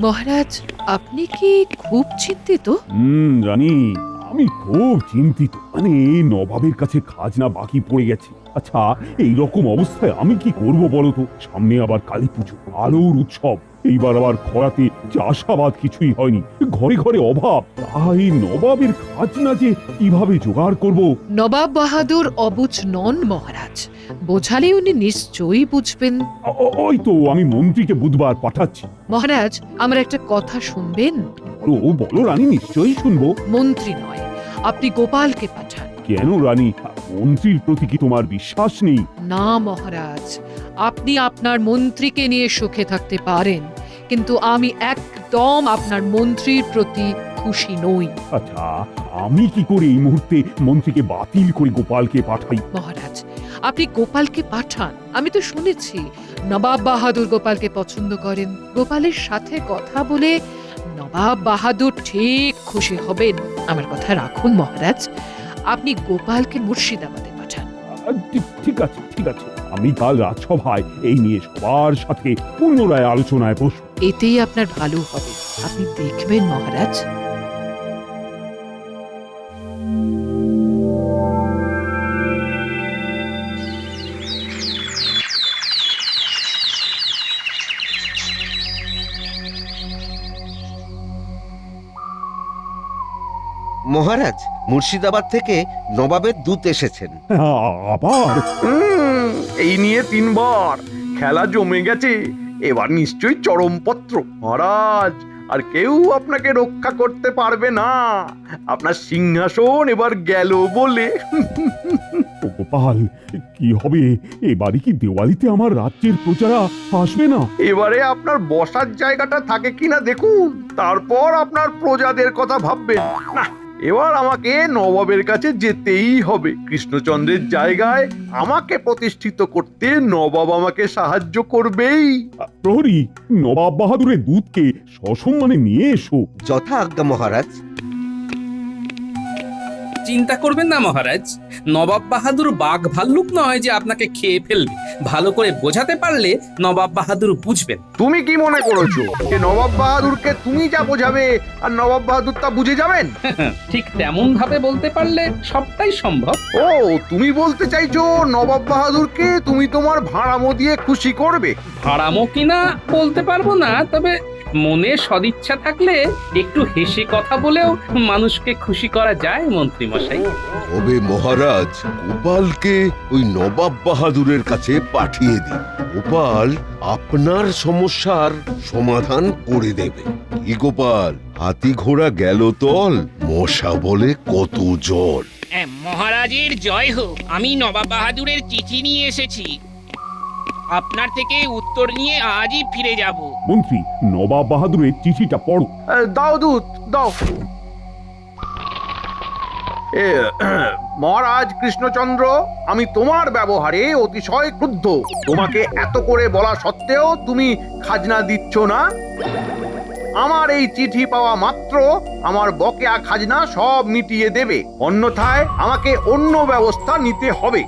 মহারাজ, আপনি কি খুব চিন্তিত? জানি, আমি খুব চিন্তিত। মানে এই নবাবের কাছে খাজনা বাকি পড়ে গেছে। আচ্ছা, এই রকম অবস্থায় আমি কি করব বলো তো? সামনে আবার কালী পুজো, আলোর উৎসব। এইবার আবার খরাতে চাষাবাদ কিছুই হয়নি, ঘরে ঘরে অভাব। তাই নবাবের খাজনা যে কিভাবে জোগাড় করব? নবাব বাহাদুর অবুঝ নন মহারাজ, বোঝালে উনি নিশ্চয়ই বুঝবেন। ওই তো আমি মন্ত্রীকে বুধবার পাঠাচ্ছি। মহারাজ, আমার একটা কথা শুনবেন? বলো রানী, নিশ্চয়ই শুনবো। মন্ত্রী নয়, আপনি গোপালকে পাঠান। কেন রানী, মন্ত্রীর প্রতি কি তোমার বিশ্বাস নেই? না মহারাজ, আপনি আপনার মন্ত্রীকে নিয়ে সুখে থাকতে পারেন, কিন্তু আমি একদম আপনার মন্ত্রীর প্রতি খুশি নই। আচ্ছা, আমি কি করে এই মুহূর্তে মন্ত্রীকে বাতিল করে গোপালকে পাঠাই? মহারাজ, আপনি গোপালকে পাঠান। আমি তো শুনেছি নবাব বাহাদুর গোপালকে পছন্দ করেন। গোপালের সাথে কথা বলে নবাব বাহাদুর ঠিক খুশি হবেন। আমার কথা রাখুন মহারাজ, আপনি গোপালকে মুর্শিদাবাদে পাঠান। ঠিক আছে, ঠিক আছে। আমি কাল রাজসভায় এই নিয়ে সবার সাথে পুনরায় আলোচনায় বসব। এতেই আপনার ভালো হবে, আপনি দেখবেন মহারাজ। মহারাজ, মুর্শিদাবাদ থেকে নবাবের দূত এসেছেন। আবার এই নিয়ে 3 বার খেলা জমে গেছে। এবার নিশ্চয়ই চরমপত্র। মহারাজ, আর কেউ আপনাকে রক্ষা করতে পারবে না। আপনার সিংহাসন এবার গেল বলে। ও গোপাল, কি হবে? এবারে কি দেওয়ালিতে আমার রাজ্যের প্রজারা আসবে না? এবারে আপনার বসার জায়গাটা থাকে কিনা দেখুন, তারপর আপনার প্রজাদের কথা ভাববেন। না, এবার আমাকে নবাবের কাছে যেতেই হবে। কৃষ্ণচন্দ্রের জায়গায় আমাকে প্রতিষ্ঠিত করতে নবাব আমাকে সাহায্য করবেই। প্রহরী, নবাব বাহাদুরের দূতকে সসম্মানে নিয়ে এসো। যথা আজ্ঞা মহারাজ। চিন্তা করবেন না মহারাজ, নবাব বাহাদুর বাঘ ভাল্লুক নয় যে আপনাকে খেয়ে ফেলবে। ভালো করে বোঝাতে পারলে নবাব বাহাদুর বুঝবেন। তুমি কি মনে করেছো যে নবাব বাহাদুরকে তুমি যা বোঝাবে আর নবাব বাহাদুর তা বুঝে যাবেন? ঠিক তেমন ভাবে বলতে পারলে সবটাই সম্ভব। ও, তুমি বলতে চাইছো নবাব বাহাদুরকে তুমি তোমার ভাড়ামো দিয়ে খুশি করবে? হারামো কিনা বলতে পারবো না, তবে মনে সদিচ্ছা থাকলে একটু হেসে কথা বলেও মানুষকে খুশি করা যায় মন্ত্রী মশাই। তবে মহারাজ, গোপালকে ওই নবাব বাহাদুরের কাছে পাঠিয়ে দিন। গোপাল আপনার সমস্যার সমাধান করে দেবে। কি গোপাল, হাতি ঘোড়া গেল তল, মশা বলে কত জল। মহারাজের জয় হোক। আমি নবাব বাহাদুরের চিঠি নিয়ে এসেছি। আপনার থেকে উত্তর নিয়ে আজই ফিরে যাব। মন্ত্রী, নবাব বাহাদুরের চিঠিটা পড়ো। দাও দূত, দাও। মহারাজ কৃষ্ণচন্দ্র, আমি তোমার ব্যবহারে অতিশয় ক্রুদ্ধ। তোমাকে এত করে বলা সত্ত্বেও তুমি খাজনা দিচ্ছ না। আমার এই চিঠি পাওয়া মাত্র আমার বকেয়া খাজনা সব মিটিয়ে দেবে, অন্যথায় আমাকে অন্য ব্যবস্থা নিতে হবে।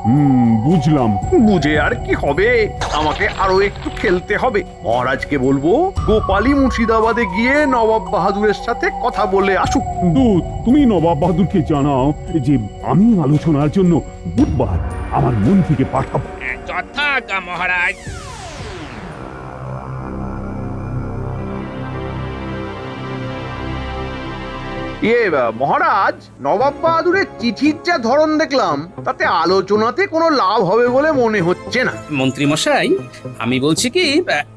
বুঝলাম। বুঝে আর কি হবে, আমাকে আরো একটু খেলতে হবে। মহারাজকে বলবো গোপালী মুর্শিদাবাদে গিয়ে নবাব বাহাদুরের সাথে কথা বলে আসুক। দূত, তুমি নবাব বাহাদুরকে জানাও যে আমি আলোচনার জন্য বুধবার আমার মন্ত্রীকে পাঠাবো। যথাজ্ঞা মহারাজ। মহারাজ, নবাব বাহাদুরের চিঠির যা ধরন দেখলাম, তাতে আলোচনাতে কোনো লাভ হবে বলে মনে হচ্ছে না। মন্ত্রী মশাই, আমি বলছি কি,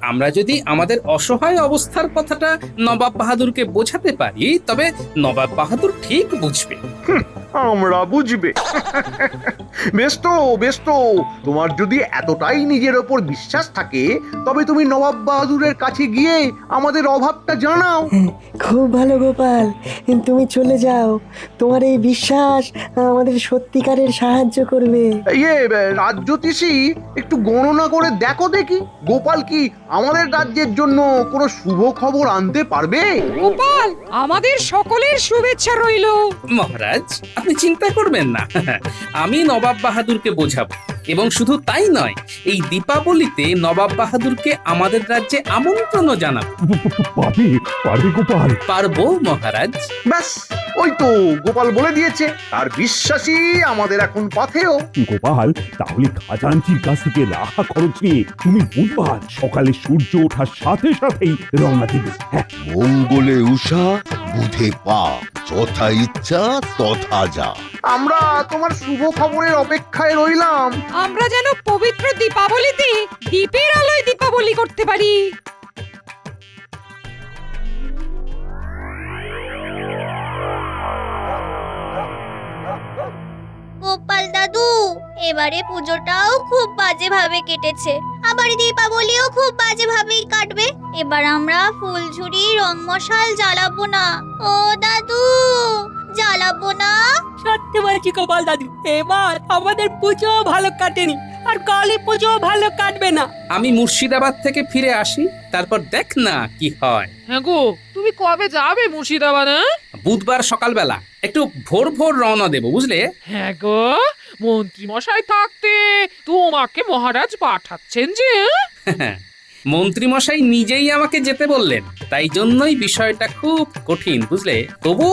আমরা যদি আমাদের অসহায় অবস্থার কথাটা নবাব বাহাদুরকে বোঝাতে পারি, তবে নবাব বাহাদুর ঠিক বুঝবে। আমরা বুঝবে? বেশ তো, বেশ তো। তোমার যদি এতটাই নিজের ওপর বিশ্বাস থাকে, তবে তুমি নবাব বাহাদুরের কাছে গিয়ে আমাদের অভাবটা জানাও। খুব ভালো গোপাল, তুমি চলে যাও। তোমার এই বিশ্বাস আমাদের সত্যিকারের সাহায্য করবে। রাজ্যতীষী, একটু গণনা করে দেখো দেখি, গোপাল কি আমাদের রাজ্যের জন্য কোনো শুভ খবর আনতে পারবে? গোপাল, আমাদের সকলের শুভেচ্ছা রইল। মহারাজ, আপনি চিন্তা করবেন না, আমি নবাব বাহাদুরকে বোঝাবো। এবং শুধু তাই নয়, এই দীপাবলিতে নবাব বাহাদুরকে আমাদের রাজ্যে আমন্ত্রণও জানাবো। পারবে পারবে গোপাল? পারবো মহারাজ। ব্যাস, ওই তো গোপাল বলে দিয়েছে, তার বিশ্বাসী আমাদের এখন পাথেও। গোপাল, তাহলে খাজাঞ্চির কাছ থেকে রাখা খরচ নিয়ে তুমি বুধবার সকালে সূর্য ওঠার সাথে সাথেই রওনা দিবে। হ্যাঁ, মঙ্গলে উষা বুধে পা, যথা ইচ্ছা তথা যা। আমরা তোমার শুভ খবরের অপেক্ষায় রইলাম। আমরা যেন পবিত্র দীপাবলিতে দীপের আলোয় দীপাবলি করতে পারি। গোপাল দাদু, এবারে পুজোটাও খুব বাজে ভাবে কেটেছে, আবার দীপাবলিও খুব বাজে ভাবেই কাটবে। এবার আমরা ফুলঝুরি রং মশাল জ্বালাবো না। ও দাদু, জ্বালাবো না? সত্যি বলছি গোপাল দাদু, এবার আমাদের পুজো ভালো কাটেনি, আর কালী পুজো ভালো কাটবে না। আমি মুর্শিদাবাদ থেকে ফিরে আসি, তারপর দেখ না কি হয়। হ্যাঁ গো, তুমি কবে যাবে মুর্শিদাবাদ? বুধবার সকালবেলা একটু ভোর ভোর রওনা দেবো, বুঝলে? হ্যাঁ গো, মন্ত্রী মশাই থাকতে তোমাকে মহারাজ পাঠাচ্ছেন যে? মন্ত্রী মশাই নিজেই আমাকে যেতে বললেন, তাই জন্যই বিষয়টা খুব কঠিন, বুঝলে? তবু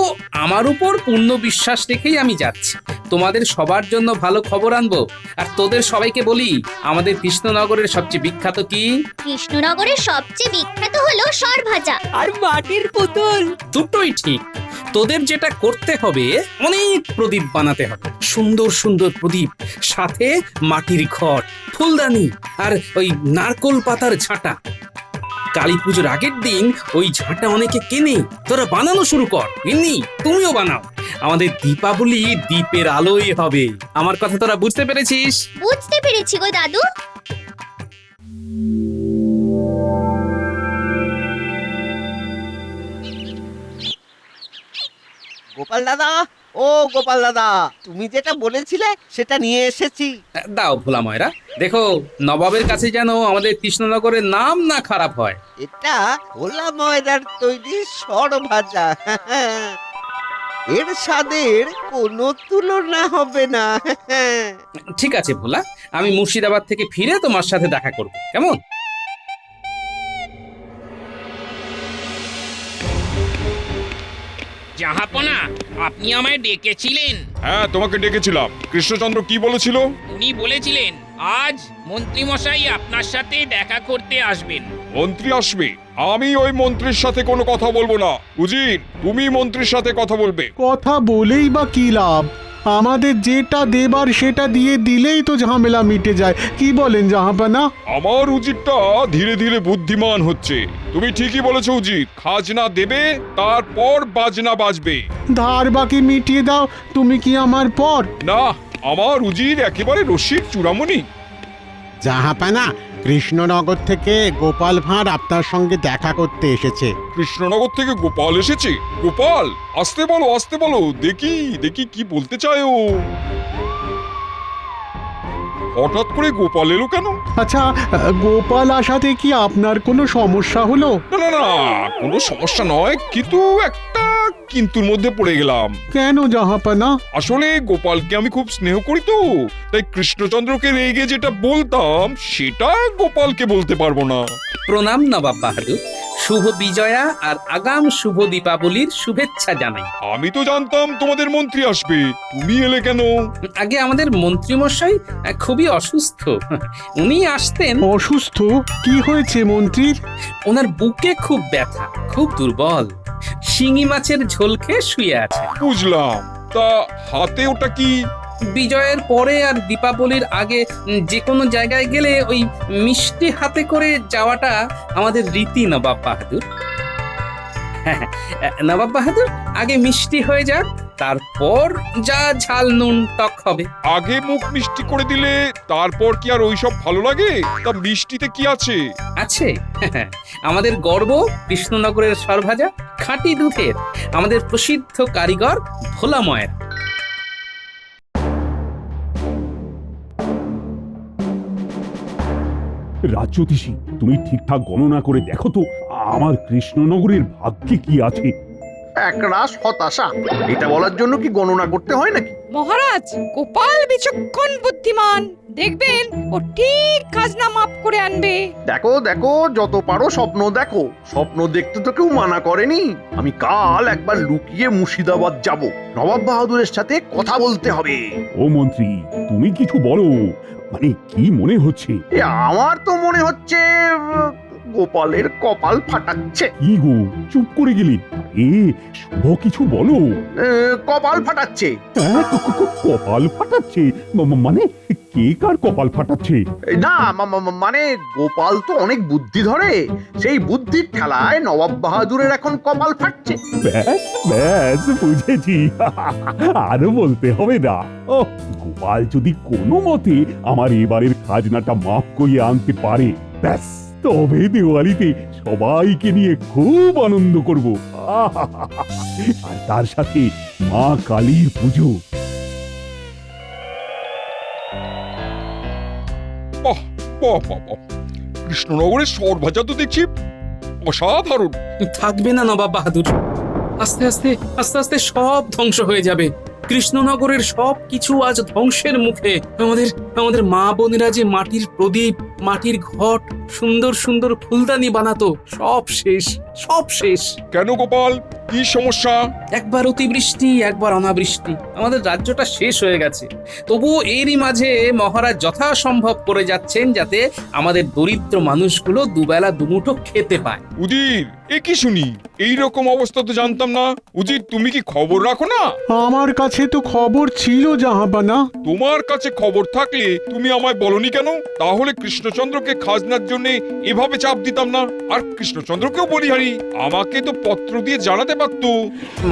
আমার উপর পূর্ণ বিশ্বাস রেখেই আমি যাচ্ছি। তোমাদের সবার জন্য ভালো খবর আনবো। আর তোদের সবাইকে বলি, আমাদের কৃষ্ণনগরের সবচেয়ে বিখ্যাত কি? কৃষ্ণনগরের সবচেয়ে বিখ্যাত হলো সরভাজা আর মাটির পুতুল। দুটোই ঠিক। তোদের যেটা করতে হবে, অনেক প্রদীপ বানাতে হবে, সুন্দর সুন্দর প্রদীপ, সাথে মাটির ঘট, ফুলদানি আর ওই নারকোল পাতার ঝাঁটা। কালী পুজোর আগের দিন ওই ঝাঁটা অনেকে কেনে, তোরা বানানো শুরু কর। এমনি তুমিও বানাও। আমাদের দীপাবলি দীপের আলোয় হবে। আমার কথা তোরা বুঝতে পেরেছিস? বুঝতে পেরেছি গো দাদু। গোপাল দাদা, ও গোপাল দাদা, তুমি যেটা বলেছিলে সেটা নিয়ে এসেছি। দাও ভোলা ময়রা, দেখো নবাবের কাছে যেন আমাদের কৃষ্ণনগরের নাম না খারাপ হয়। এটা খোলা ময়দার তৈরি সরভাজা। এর স্বাদের কোনো তুলনা হবে না। ঠিক আছে ভোলা, আমি মুর্শিদাবাদ থেকে ফিরে তোমার সাথে দেখা করব, কেমন? জাহাপনা, আপনি আমায় ডেকেছিলেন? হ্যাঁ, তোমাকে ডেকেছিলাম। কৃষ্ণচন্দ্র কি বলেছিল? উনি বলেছিলেন আজ মন্ত্রী মশাই আপনার সাথে দেখা করতে আসবেন। মন্ত্রী আসবে? আমি ওই মন্ত্রীর সাথে কোনো কথা বলবো না। উজির, তুমি মন্ত্রীর সাথে কথা বলবে। কথা বলেই বা কি লাভ? আমাদের যেটা দেবার সেটা দিয়ে দিলেই তো ঝামেলা মিটে যায়। কি বলেন জাহাপানা? আমার উজিরটা ধীরে ধীরে বুদ্ধিমান হচ্ছে। তুমি ঠিকই বলেছো উজির, খাজনা দেবে, তারপর বাজনা বাজবে। ধার বাকি মিটিয়ে দাও, তুমি কি আমার পর? না, আমার উজির একেবারে রসিক চূড়ামণি। জাহাপানা, কৃষ্ণনগর থেকে গোপাল ভাঁড় আপনার সঙ্গে দেখা করতে এসেছে। কৃষ্ণনগর থেকে গোপাল এসেছে? গোপাল, আসতে বলো, আসতে বলো, দেখি দেখি কি বলতে চায় ও। হঠাৎ করে গোপাল এলো কেন? আচ্ছা, গোপাল আসাতে কি আপনার কোনো সমস্যা হলো? না না না, কোনো সমস্যা নয়, কিন্তু একটা কিন্তুর মধ্যে পড়ে গেলাম। কেন জাহাপানা? আসলে গোপালকে আমি খুব স্নেহ করি তো, তাই কৃষ্ণচন্দ্রকে রেগে যেটা বলতাম সেটা গোপালকে বলতে পারবো না। প্রণাম নবাব বাহাদুর, শুভ বিজয়া আর আগাম শুভ দীপাবলির শুভেচ্ছা জানাই। আমি তো জানতাম তোমাদের মন্ত্রী আসবে, তুমি এলে কেন? আগে আমাদের মন্ত্রী মশাই খুবই অসুস্থ, উনি আসতেন। অসুস্থ? কি হয়েছে মন্ত্রীর? ওনার বুকে খুব ব্যথা, খুব দুর্বল, শিঙি মাছের ঝোল খেয়ে শুয়ে আছে। বুঝলাম, তা হাতে ওটা কি? বিজয়ের পরে আর দীপাবলির আগে যে কোনো জায়গায় গেলে ওই মিষ্টি হাতে করে যাওয়াটা আমাদের রীতি নবাব বাহাদুর। নবাব বাহাদুর, আগে মিষ্টি হয়ে যাক, তারপর যা ঝাল নুন টক হবে। আগে মুখ মিষ্টি করে দিলে তারপর কি আর ওইসব ভালো লাগে? তা মিষ্টিতে কি আছে? আছে আমাদের গর্ব কৃষ্ণনগরের সরভাজা, খাঁটি দুধের, আমাদের প্রসিদ্ধ কারিগর ভোলা ময়রা। রাজ্যতীষী, তুমি ঠিকঠাক গণনা করে দেখো তো আমার কৃষ্ণনগরের ভাগ্যে কি আছে। একরাশ হতাশা। এটা বলার জন্য কি গণনা করতে হয় নাকি? মহারাজ, গোপাল বিচক্ষণ বুদ্ধিমান, দেখবেন ও ঠিক খাজনা মাপ করে আনবে। দেখো দেখো, যত পারো স্বপ্ন দেখো। স্বপ্ন দেখতে তো কেউ মানা করেনি। আমি কাল একবার লুকিয়ে মুর্শিদাবাদ যাব, নবাব বাহাদুরের সাথে কথা বলতে হবে। ও মন্ত্রী, তুমি কিছু বলো, মানে কি মনে হচ্ছে? আমার তো মনে হচ্ছে গোপালের কপাল ফাটাচ্ছে। কি গো, চুপ করে গেলি? শুভ কিছু বলো। কপাল ফাটাচ্ছে। হ্যাঁ, কপাল ফাটাচ্ছে? মানে কে কার কপাল ফাটাচ্ছে? না, মানে গোপাল তো অনেক বুদ্ধি ধরে, সেই বুদ্ধির ঠেলায় নবাব বাহাদুরের এখন কপাল ফাটছে। ব্যাস ব্যাস, বুঝেছি। আরো বলতে হবে না। ও, গোপাল যদি কোনো মতে আমার এবারের খাজনাটা মাফ করিয়ে আনতে পারে, ব্যাস, তবে দিওয়ালিতে সবাইকে নিয়ে খুব আনন্দ করব। আর তার সাথে মা কালীর পুজো। বাহ বাহ বাহ বাহ, কৃষ্ণনগরের সরভাজা তো দেখছি অসাধারণ। থাকবে না নবাব বাহাদুর, আস্তে আস্তে আস্তে আস্তে সব ধ্বংস হয়ে যাবে। কৃষ্ণনগরের সব কিছু আজ ধ্বংসের মুখে। আমাদের আমাদের মা বোনেরা যে মাটির প্রদীপ, মাটির ঘট, সুন্দর সুন্দর ফুলদানি বানাতো, সব শেষ, সব শেষ। কেন গোপাল, কি সমস্যা? একবার অতিবৃষ্টি, একবার অনাবৃষ্টি, আমাদের রাজ্যটা শেষ হয়ে গেছে। তবুও এরই মাঝে মহারাজ যথাসম্ভব করে যাচ্ছেন যাতে আমাদের দরিদ্র মানুষগুলো দুবেলা দুমুঠো খেতে পায়। উজির, এ কি শুনি? এই রকম অবস্থা তো জানতাম না। উজির, তুমি কি খবর রাখো না? আমার কাছে তো খবর ছিল জাহাপানা। তোমার কাছে খবর থাকলে তুমি আমায় বলনি কেন? তাহলে কৃষ্ণচন্দ্রকে খাজনার জন্য এভাবে চাপ দিতাম না। আর কৃষ্ণচন্দ্রকেও বলিহারি আমাকে তো পত্র দিয়ে জানাতে পারতো।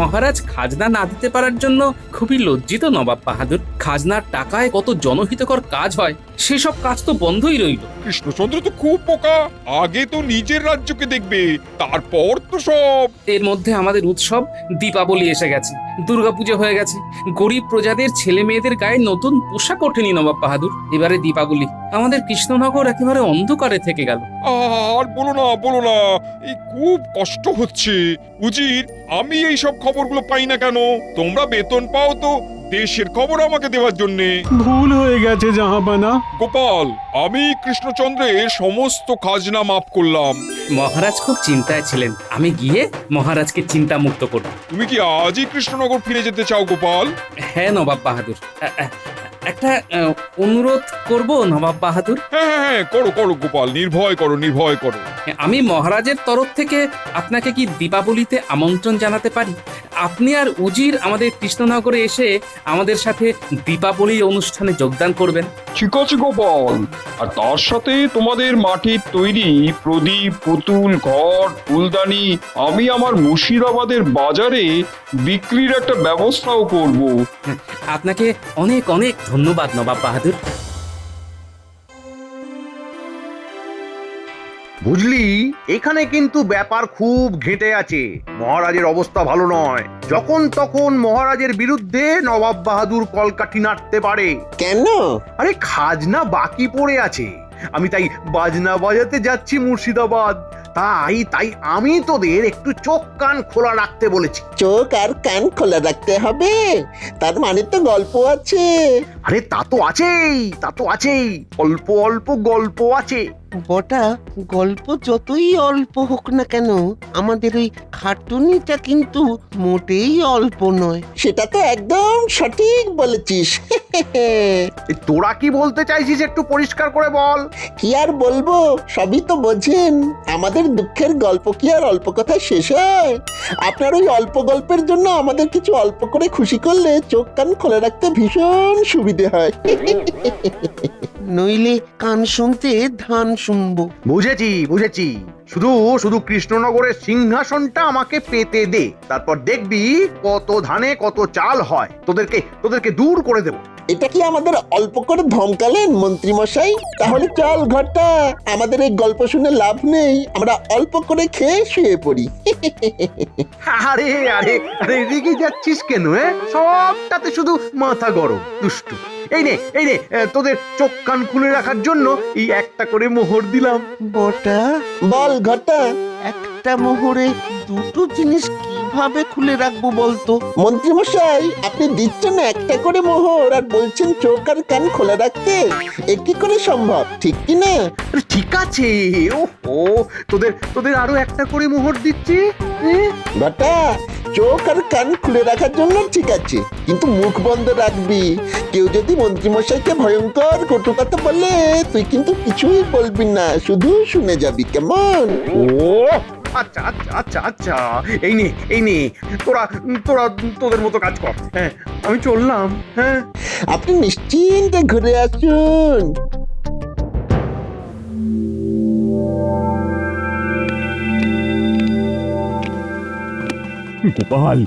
মহারাজ খাজনা না দিতে পারার জন্য খুবই লজ্জিত নবাব বাহাদুর। খাজনার টাকায় কত জনহিতকর কাজ হয়, সেসব কাজ তো বন্ধই রইল। কৃষ্ণচন্দ্র তো খুব বোকা, আগে তো নিজের রাজ্যকে দেখবে, তারপর তো সব। এর মধ্যে আমাদের উৎসব দীপাবলি এসে গেছে, দুর্গাপুজো হয়ে গেছে, গরিব প্রজাদের ছেলে মেয়েদের গায়ে নতুন পোশাক ওঠেনি নবাব বাহাদুর। এবারে দীপাবলি, আমাদের কৃষ্ণনগর একেবারে অন্ধকারে থেকে গেল। আর বলো না বলো না, এই খুব কষ্ট হচ্ছে। উজির, আমি এই সব খবরগুলো পাই না কেন? তোমরা বেতন পাও তো দেশের খবর আমাকে দেওয়ার জন্যে। ভুল হয়ে গেছে জাহাপানা। গোপাল, আমি কৃষ্ণচন্দ্রের সমস্ত খাজনা মাফ করলাম। মহারাজ খুব চিন্তায় ছিলেন, আমি গিয়ে মহারাজকে চিন্তা মুক্ত করব। তুমি কি আজই কৃষ্ণনগর ফিরে যেতে চাও গোপাল? হ্যাঁ নবাব বাহাদুর, একটা অনুরোধ করব নবাব বাহাদুর। হ্যাঁ হ্যাঁ, করো করো গোপাল, নির্ভয় করো নির্ভয় করো। আমি মহারাজের তরফ থেকে আপনাকে কি দীপাবলিতে আমন্ত্রণ জানাতে পারি? আপনি আর উজির আমাদের কৃষ্ণনগরে এসে আমাদের সাথে দীপাবলি অনুষ্ঠানে যোগদান করবেন। ঠিক আছে গোপাল, আর তার সাথে তোমাদের মাটির তৈরি প্রদীপ, পুতুল, ঘট, ফুলদানি আমি আমার মুর্শিদাবাদের বাজারে বিক্রির একটা ব্যবস্থাও করব। আপনাকে অনেক অনেক ধন্যবাদ নবাব বাহাদুর। বুঝলি, এখানে কিন্তু ব্যাপার খুব ঘেঁটে আছে। মহারাজের অবস্থা ভালো নয়। যখন তখন মহারাজের বিরুদ্ধে নবাব বাহাদুর কলকাঠি নাড়তে পারে। কেন? আরে খাজনা বাকি পড়ে আছে। আমি তাই বাজনা বাজাতে যাচ্ছি মুর্শিদাবাদ। তাই তাই আমি তোদের একটু চোখ কান খোলা রাখতে বলেছি। চোখ আর কান খোলা রাখতে হবে? তার মানে তো গল্প আছে। আরে তা তো আছেই, তা তো আছেই, অল্প অল্প গল্প আছে। বটা, গল্প যতই অল্প হোক না কেন, আমাদের ওই খাটুনিটা কিন্তু মোটেই অল্প নয়। সেটা তো একদম সঠিক বলেছিস। তোরা কি বলতে চাইছিস একটু পরিষ্কার করে বল। কি আর বলবো, সবই তো বোঝেন। আমাদের দুঃখের গল্প কি আর অল্প কথায় শেষ হয়? আপনার ওই অল্প গল্পের জন্য আমাদের কিছু অল্প করে খুশি করলে চোখ কান খোলা রাখতে ভীষণ সুবিধে হয়। নইলে কান শুনতে ধান শুনবো। বুঝেছি বুঝেছি, শুধু শুধু কৃষ্ণনগরের সিংহাসনটা আমাকে পেতে দে, তারপর দেখবি কত ধানে কত চাল হয়। তোদেরকে দূর করে দেব। এটা কি আমাদের অল্প করে ধমকালেন মন্ত্রী মশাই? তাহলে চল ঘরটা, আমাদের এই গল্প শুনে লাভ নেই, আমরা অল্প করে খেয়ে শুয়ে পড়ি। আরে আরে আরে, রেগে যাচ্ছিস কেন? সবটাতে শুধু মাথা গরম, দুষ্টু। এই নে তোদের চোখ কান খুলে রাখার জন্য এই একটা করে মোহর দিলাম। বটা, বল ঘটা, একটা মোহরে দুটো জিনিস কি কিভাবে খুলে রাখবো বলতো? মন্ত্রীমশাই, আপনি দিচ্ছেন একটা করে মোহর আর বলছেন চোখ আর কান খোলা রাখতে, এ কি করে সম্ভব, ঠিক কি না? আরে ঠিক আছে, ও তোদের তোদের আরো একটা করে মোহর দিচ্ছি। বেটা, চোখ আর কান খুলে রাখার জন্য ঠিক আছে, কিন্তু মুখ বন্ধ রাখবি। কেউ যদি মন্ত্রীমশাইকে ভয়ঙ্কর কটু কথা বলে, তুই কিন্তু কিছুই বলবি না, শুধু শুনে যাবি, কেমন? ও আচ্ছা আচ্ছা আচ্ছা আচ্ছা, এই নে তোরা তোরা তোদের মতো কাজ কর। হ্যাঁ, আমি চললাম। হ্যাঁ, আপনি নিশ্চিন্তে ঘুরে আসুন। গোপাল,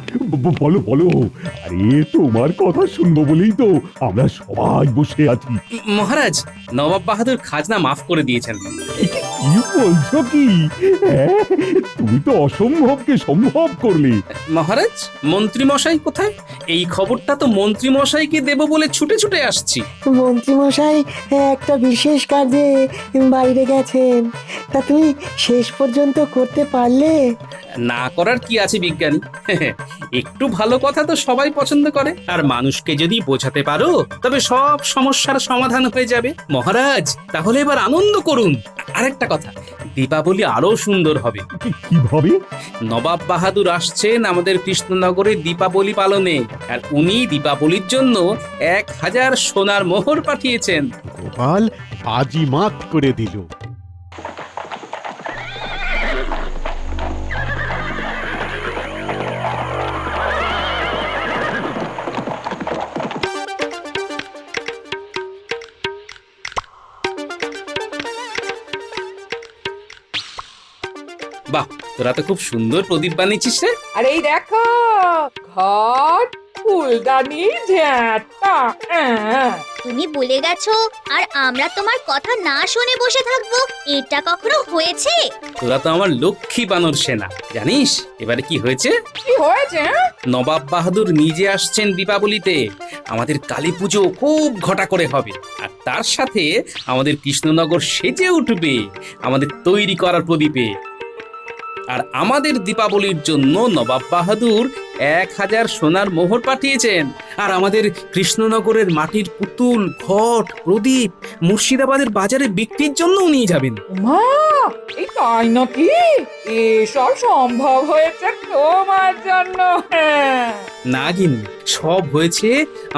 বলো বলো। আরে তোমার কথা শুনবো বলেই তো আমরা সবাই বসে আছি। মহারাজ, নবাব বাহাদুর খাজনা মাফ করে দিয়েছেন। কি বলছো কি? হ্যাঁ, তুমি তো অসম্ভবকে সম্ভব করলে। মহারাজ, মন্ত্রী মশাই কোথায়? এই খবরটা তো মন্ত্রী মশাইকে দেব বলে ছুটে ছুটে আসছি। মন্ত্রীমশাই একটা বিশেষ কাজে বাইরে গেছেন, তা তুমি শেষ পর্যন্ত করতে পারলে? না করার কি আছে বিজ্ঞানী? একটু ভালো কথা তো সবাই পছন্দ করে, আর মানুষকে যদি বোঝাতে পারো তবে সব সমস্যার সমাধান হয়ে যাবে। মহারাজ, তাহলে এবার আনন্দ করুন। আরেকটা কথা, দীপাবলি আরো সুন্দর হবে। কিভাবে? নবাব বাহাদুর আসছেন আমাদের কৃষ্ণনগরে দীপাবলি পালনে, আর উনি দীপাবলির জন্য 1000 সোনার মোহর পাঠিয়েছেন। গোপাল বাজি মাত করে দিল। বাহ, তোরা তো খুব সুন্দর প্রদীপ বানিয়েছিস রে। আর এই দেখো, ঘট, ফুলদানি, ঝাঁটা। তুমি বলে গেছো আর আমরা তোমার কথা না শুনে বসে থাকবো, এটা কখনো হয়েছে? তোরা তো আমার লক্ষ্মী বানর সেনা। জানিস এবারে কি হয়েছে? কি হয়েছে? নবাব বাহাদুর নিজে আসছেন দীপাবলিতে। আমাদের কালী পুজো খুব ঘটা করে হবে, আর তার সাথে আমাদের কৃষ্ণনগর সেজে উঠবে আমাদের তৈরি করার প্রদীপে। আর আমাদের দীপাবলির জন্য নবাব বাহাদুর 1000 সোনার মোহর পাঠিয়েছেন, আর আমাদের কৃষ্ণনগরের মাটির পুতুল, ঘট, প্রদীপ মুর্শিদাবাদের বাজারে বিক্রির জন্য নিয়ে যাবেন। মা, এই তাই নাকি? এসব সম্ভব হয়েছে তোমার জন্য? না গিন্নি, সব হয়েছে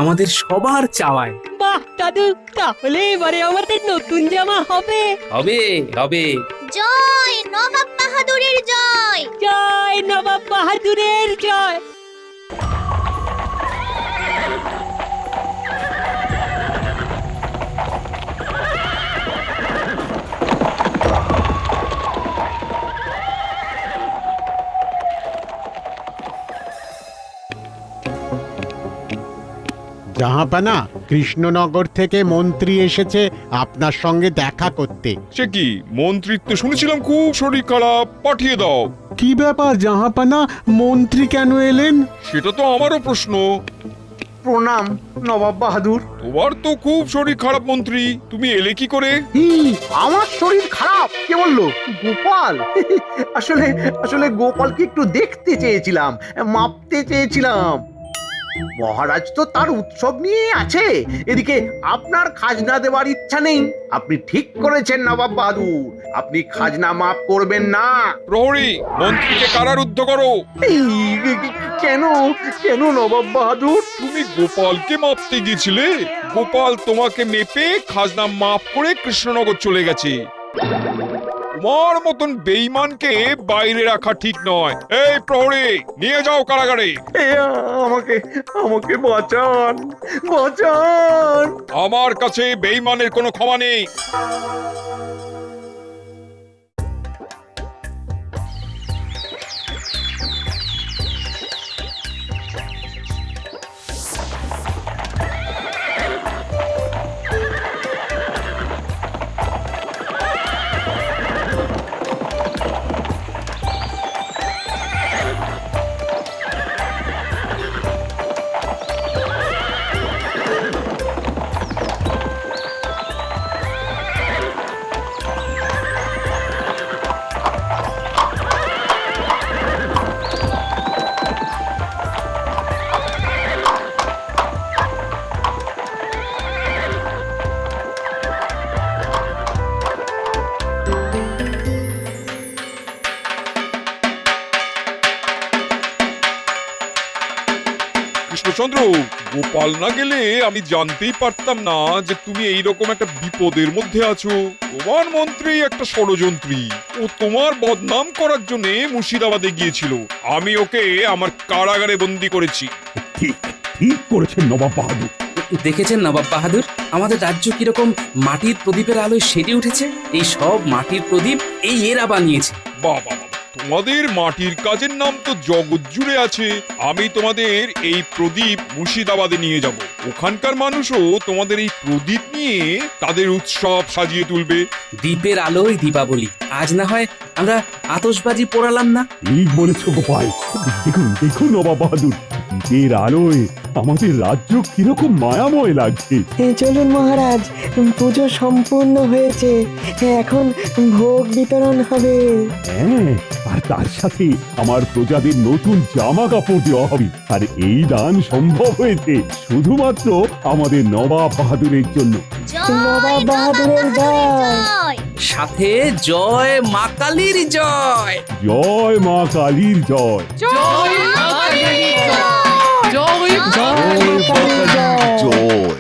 আমাদের সবার চাওয়ায়। বাহ দাদু, তাহলে এবারে আমাদের নতুন জামা হবে। হবে হবে। জয় নবাব বাহাদুরের জয়! জয় নবাব বাহাদুরের জয়! জাহাপানা, কৃষ্ণনগর থেকে মন্ত্রী এসেছে আপনার সঙ্গে দেখা করতে। সে কি মন্ত্রিত্ব শুনেছিলাম খুব শরীর খারাপ, পাঠিয়ে দাও। কি ব্যাপার জাহাপানা, মন্ত্রী কেন এলেন? সেটা তো আমারও প্রশ্ন। প্রণাম নবাব বাহাদুর। তোমার তো খুব শরীর খারাপ মন্ত্রী, তুমি এলে কি করে? আমার শরীর খারাপ কে বললো? গোপাল। আসলে আসলে গোপালকে একটু দেখতে চেয়েছিলাম, মাপতে চেয়েছিলাম। মহারাজ তো তার উৎসব নিয়ে আছে, এদিকে আপনার খাজনা দেওয়ার ইচ্ছা নেই। আপনি ঠিক করেছেন নবাব বাহাদুর, আপনি খাজনা মাফ করবেন না। প্রহরী, মন্ত্রীকে কারারুদ্ধ করো। কেন কেন নবাব বাহাদুর? তুমি গোপালকে মাপতে গিয়েছিলে, গোপাল তোমাকে মেপে খাজনা মাফ করে কৃষ্ণনগর চলে গেছে। তোমার মতন বেঈমানকে বাইরে রাখা ঠিক নয়। এই প্রহরী, নিয়ে যাও কারাগারে। আমাকে আমাকে বাঁচান, বাঁচান। আমার কাছে বেঈমানের কোনো ক্ষমা নেই। রামচন্দ্র, গোপাল না গেলে আমি জানতেই পারতাম না যে তুমি এইরকম একটা বিপদের মধ্যে আছো। তোমার মন্ত্রী একটা ষড়যন্ত্রী, ও তোমার বদনাম করার জন্য মুর্শিদাবাদে গিয়েছিল। আমি ওকে আমার কারাগারে বন্দি করেছি। ঠিক ঠিক করেছেন নবাব বাহাদুর। দেখেছেন নবাব বাহাদুর, আমাদের রাজ্য কিরকম মাটির প্রদীপের আলোয় সেজে উঠেছে। এই সব মাটির প্রদীপ এই এরা বানিয়েছে। বাবা, তোমাদের মাটির কাজের নাম তো জগৎ জুড়ে আছে। আমি তোমাদের এই প্রদীপ মুর্শিদাবাদে নিয়ে যাব। ওখানকার মানুষও তোমাদের এই প্রদীপ নিয়ে তাদের উৎসব সাজিয়ে তুলবে। দ্বীপের আলোয় দীপাবলি। আজ না হয় আমরা আতশবাজি পোড়ালাম না? ঠিক বলেছ গোপাল। দেখুন দেখুন নবাব বাহাদুর, দ্বীপের আলোয় আমাদের রাজ্য কিরকম মায়াময় লাগছে। চলুন মহারাজ, পুজো সম্পূর্ণ হয়েছে, এখন ভোগ বিতরণ হবে। হ্যাঁ, আর তার সাথে আমার প্রজাদের নতুন জামা কাপড় দেওয়া হবে। আর এই দান সম্ভব হয়েছে শুধুমাত্র আমাদের নবাব বাহাদুরের জন্য। নবাব বাহাদুরের জয়। সাথে জয় মা কালীর জয়। জয় মা কালীর জয়। জয় মা কালীর জয়। জয় জয় মা কালীর জয়। জয়।